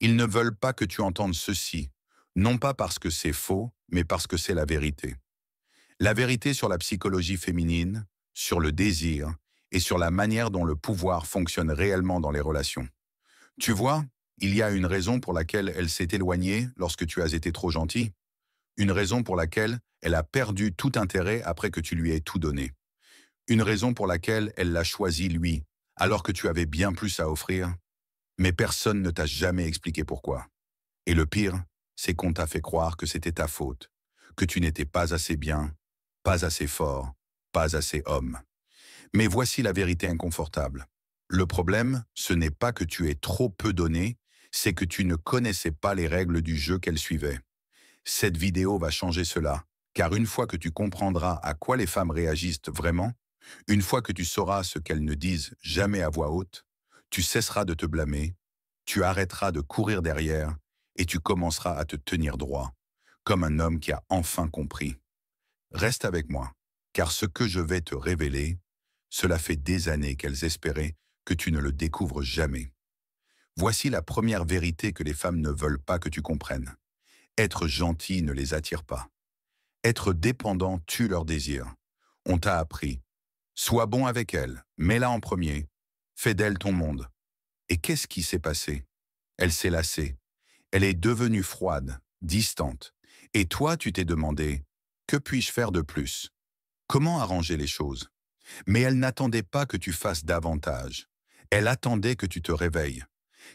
Ils ne veulent pas que tu entendes ceci, non pas parce que c'est faux, mais parce que c'est la vérité. La vérité sur la psychologie féminine, sur le désir et sur la manière dont le pouvoir fonctionne réellement dans les relations. Tu vois, il y a une raison pour laquelle elle s'est éloignée lorsque tu as été trop gentil, une raison pour laquelle elle a perdu tout intérêt après que tu lui aies tout donné, une raison pour laquelle elle l'a choisi lui, alors que tu avais bien plus à offrir, mais personne ne t'a jamais expliqué pourquoi. Et le pire, c'est qu'on t'a fait croire que c'était ta faute, que tu n'étais pas assez bien, pas assez fort, pas assez homme. Mais voici la vérité inconfortable. Le problème, ce n'est pas que tu aies trop peu donné, c'est que tu ne connaissais pas les règles du jeu qu'elle suivait. Cette vidéo va changer cela, car une fois que tu comprendras à quoi les femmes réagissent vraiment, une fois que tu sauras ce qu'elles ne disent jamais à voix haute, tu cesseras de te blâmer, tu arrêteras de courir derrière et tu commenceras à te tenir droit, comme un homme qui a enfin compris. Reste avec moi, car ce que je vais te révéler, cela fait des années qu'elles espéraient que tu ne le découvres jamais. Voici la première vérité que les femmes ne veulent pas que tu comprennes. Être gentil ne les attire pas. Être dépendant tue leur désir. On t'a appris. Sois bon avec elle, mets-la en premier. Fais d'elle ton monde. Et qu'est-ce qui s'est passé? Elle s'est lassée. Elle est devenue froide, distante. Et toi, tu t'es demandé, que puis-je faire de plus? Comment arranger les choses? Mais elle n'attendait pas que tu fasses davantage. Elle attendait que tu te réveilles.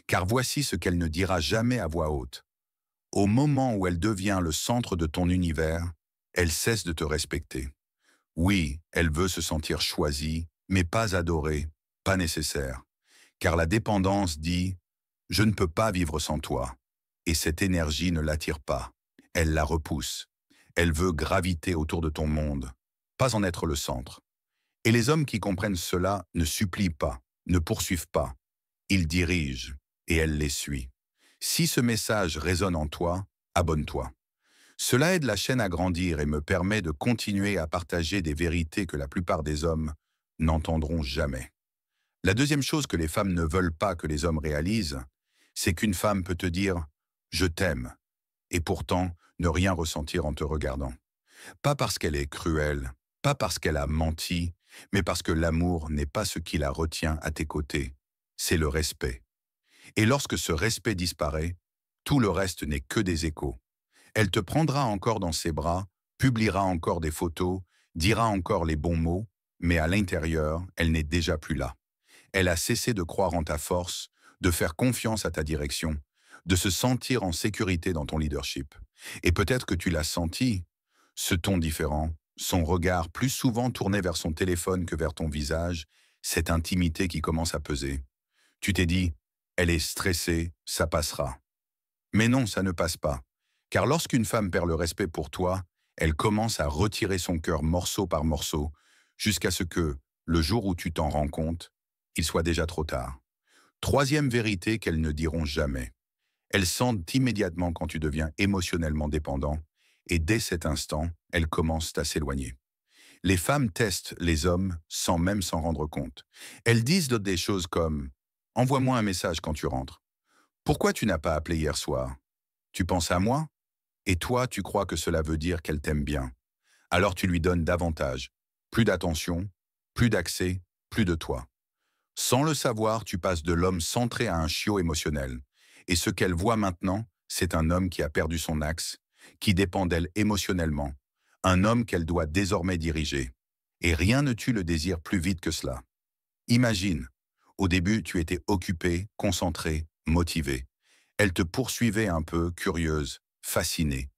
Car voici ce qu'elle ne dira jamais à voix haute. Au moment où elle devient le centre de ton univers, elle cesse de te respecter. Oui, elle veut se sentir choisie, mais pas adorée, pas nécessaire. Car la dépendance dit « je ne peux pas vivre sans toi ». Et cette énergie ne l'attire pas. Elle la repousse. Elle veut graviter autour de ton monde, pas en être le centre. Et les hommes qui comprennent cela ne supplient pas, ne poursuivent pas. Ils dirigent, et elle les suit. Si ce message résonne en toi, abonne-toi. Cela aide la chaîne à grandir et me permet de continuer à partager des vérités que la plupart des hommes n'entendront jamais. La deuxième chose que les femmes ne veulent pas que les hommes réalisent, c'est qu'une femme peut te dire « je t'aime » et pourtant ne rien ressentir en te regardant. Pas parce qu'elle est cruelle, pas parce qu'elle a menti, mais parce que l'amour n'est pas ce qui la retient à tes côtés, c'est le respect. Et lorsque ce respect disparaît, tout le reste n'est que des échos. Elle te prendra encore dans ses bras, publiera encore des photos, dira encore les bons mots, mais à l'intérieur, elle n'est déjà plus là. Elle a cessé de croire en ta force, de faire confiance à ta direction, de se sentir en sécurité dans ton leadership. Et peut-être que tu l'as senti, ce ton différent, son regard plus souvent tourné vers son téléphone que vers ton visage, cette intimité qui commence à peser. Tu t'es dit, elle est stressée, ça passera. Mais non, ça ne passe pas. Car lorsqu'une femme perd le respect pour toi, elle commence à retirer son cœur morceau par morceau, jusqu'à ce que, le jour où tu t'en rends compte, il soit déjà trop tard. Troisième vérité qu'elles ne diront jamais. Elles sentent immédiatement quand tu deviens émotionnellement dépendant, et dès cet instant, elles commencent à s'éloigner. Les femmes testent les hommes sans même s'en rendre compte. Elles disent des choses comme « Envoie-moi un message quand tu rentres ». Pourquoi tu n'as pas appelé hier soir? Tu penses à moi? Et toi, tu crois que cela veut dire qu'elle t'aime bien. Alors tu lui donnes davantage. Plus d'attention, plus d'accès, plus de toi. Sans le savoir, tu passes de l'homme centré à un chiot émotionnel. Et ce qu'elle voit maintenant, c'est un homme qui a perdu son axe, qui dépend d'elle émotionnellement. Un homme qu'elle doit désormais diriger. Et rien ne tue le désir plus vite que cela. Imagine, au début, tu étais occupé, concentré, motivé. Elle te poursuivait un peu, curieuse, fascinée.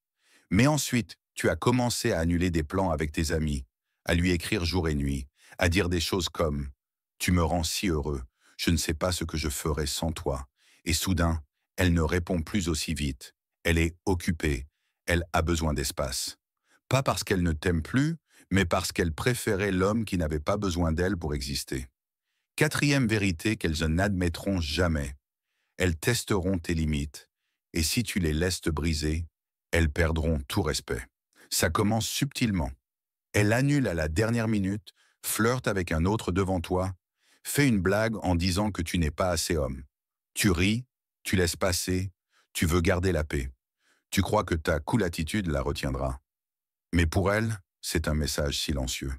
Mais ensuite, tu as commencé à annuler des plans avec tes amis, à lui écrire jour et nuit, à dire des choses comme « Tu me rends si heureux, je ne sais pas ce que je ferais sans toi ». Et soudain, elle ne répond plus aussi vite. Elle est occupée, elle a besoin d'espace. Pas parce qu'elle ne t'aime plus, mais parce qu'elle préférait l'homme qui n'avait pas besoin d'elle pour exister. Quatrième vérité qu'elles n'admettront jamais. Elles testeront tes limites, et si tu les laisses te briser, elles perdront tout respect. Ça commence subtilement. Elle annule à la dernière minute, flirte avec un autre devant toi, fait une blague en disant que tu n'es pas assez homme. Tu ris, tu laisses passer, Tu veux garder la paix. Tu crois que ta cool attitude la retiendra. Mais pour elle, c'est un message silencieux.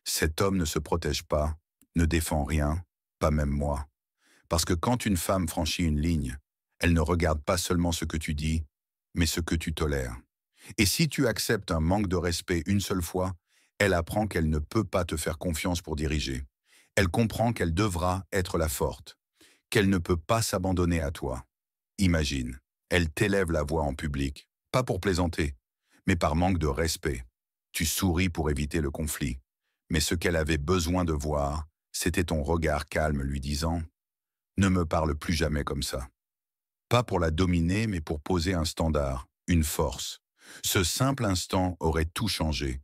Cet homme ne se protège pas, ne défend rien, pas même moi. Parce que quand une femme franchit une ligne, elle ne regarde pas seulement ce que tu dis, mais ce que tu tolères. Et si tu acceptes un manque de respect une seule fois, elle apprend qu'elle ne peut pas te faire confiance pour diriger. Elle comprend qu'elle devra être la forte, qu'elle ne peut pas s'abandonner à toi. Imagine, elle t'élève la voix en public, pas pour plaisanter, mais par manque de respect. Tu souris pour éviter le conflit. Mais ce qu'elle avait besoin de voir, c'était ton regard calme lui disant « Ne me parle plus jamais comme ça ». Pas pour la dominer, mais pour poser un standard, une force. Ce simple instant aurait tout changé.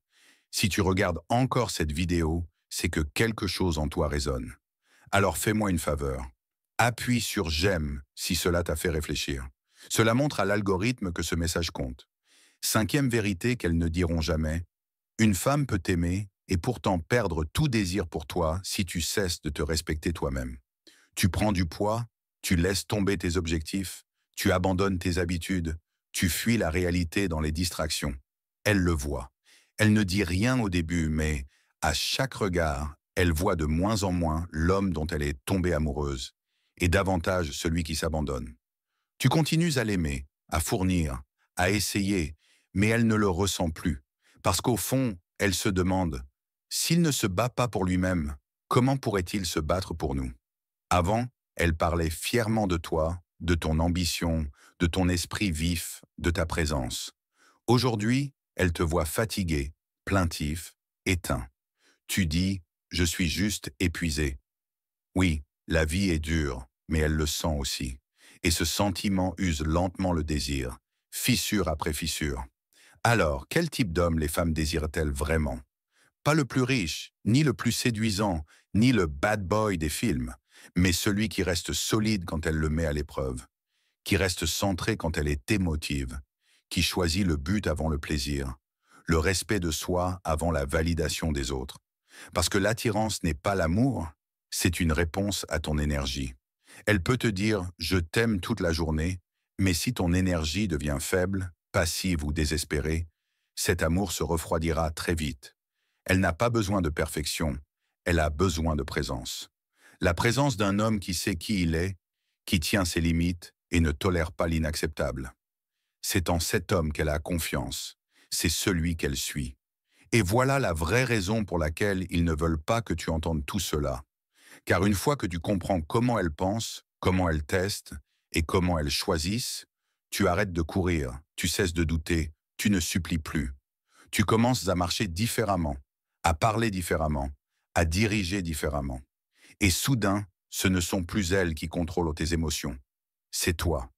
Si tu regardes encore cette vidéo, c'est que quelque chose en toi résonne. Alors fais-moi une faveur. Appuie sur « j'aime » si cela t'a fait réfléchir. Cela montre à l'algorithme que ce message compte. Cinquième vérité qu'elles ne diront jamais. Une femme peut t'aimer et pourtant perdre tout désir pour toi si tu cesses de te respecter toi-même. Tu prends du poids, tu laisses tomber tes objectifs, tu abandonnes tes habitudes, tu fuis la réalité dans les distractions. Elle le voit. Elle ne dit rien au début, mais à chaque regard, elle voit de moins en moins l'homme dont elle est tombée amoureuse, et davantage celui qui s'abandonne. Tu continues à l'aimer, à fournir, à essayer, mais elle ne le ressent plus, parce qu'au fond, elle se demande « S'il ne se bat pas pour lui-même, comment pourrait-il se battre pour nous ?» Avant, elle parlait fièrement de toi, de ton ambition, de ton esprit vif, de ta présence. Aujourd'hui, elle te voit fatigué, plaintif, éteint. Tu dis « Je suis juste épuisé ». Oui, la vie est dure, mais elle le sent aussi. Et ce sentiment use lentement le désir, fissure après fissure. Alors, quel type d'homme les femmes désirent-elles vraiment? Pas le plus riche, ni le plus séduisant, ni le bad boy des films, mais celui qui reste solide quand elle le met à l'épreuve, qui reste centré quand elle est émotive, qui choisit le but avant le plaisir, le respect de soi avant la validation des autres. Parce que l'attirance n'est pas l'amour, c'est une réponse à ton énergie. Elle peut te dire « je t'aime toute la journée », mais si ton énergie devient faible, passive ou désespérée, cet amour se refroidira très vite. Elle n'a pas besoin de perfection, elle a besoin de présence. La présence d'un homme qui sait qui il est, qui tient ses limites et ne tolère pas l'inacceptable. C'est en cet homme qu'elle a confiance, c'est celui qu'elle suit. Et voilà la vraie raison pour laquelle ils ne veulent pas que tu entendes tout cela. Car une fois que tu comprends comment elles pensent, comment elles testent et comment elles choisissent, tu arrêtes de courir, tu cesses de douter, tu ne supplies plus. Tu commences à marcher différemment, à parler différemment, à diriger différemment. Et soudain, ce ne sont plus elles qui contrôlent tes émotions, c'est toi.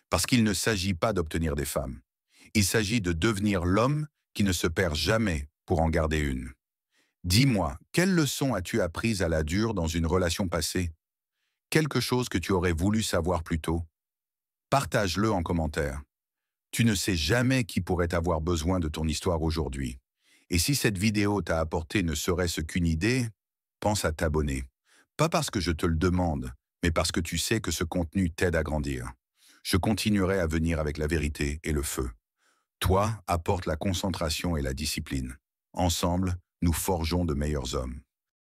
Parce qu'il ne s'agit pas d'obtenir des femmes. Il s'agit de devenir l'homme qui ne se perd jamais pour en garder une. Dis-moi, quelle leçon as-tu apprise à la dure dans une relation passée? Quelque chose que tu aurais voulu savoir plus tôt? Partage-le en commentaire. Tu ne sais jamais qui pourrait avoir besoin de ton histoire aujourd'hui. Et si cette vidéo t'a apporté ne serait-ce qu'une idée, pense à t'abonner. Pas parce que je te le demande, mais parce que tu sais que ce contenu t'aide à grandir. Je continuerai à venir avec la vérité et le feu. Toi, apporte la concentration et la discipline. Ensemble, nous forgeons de meilleurs hommes.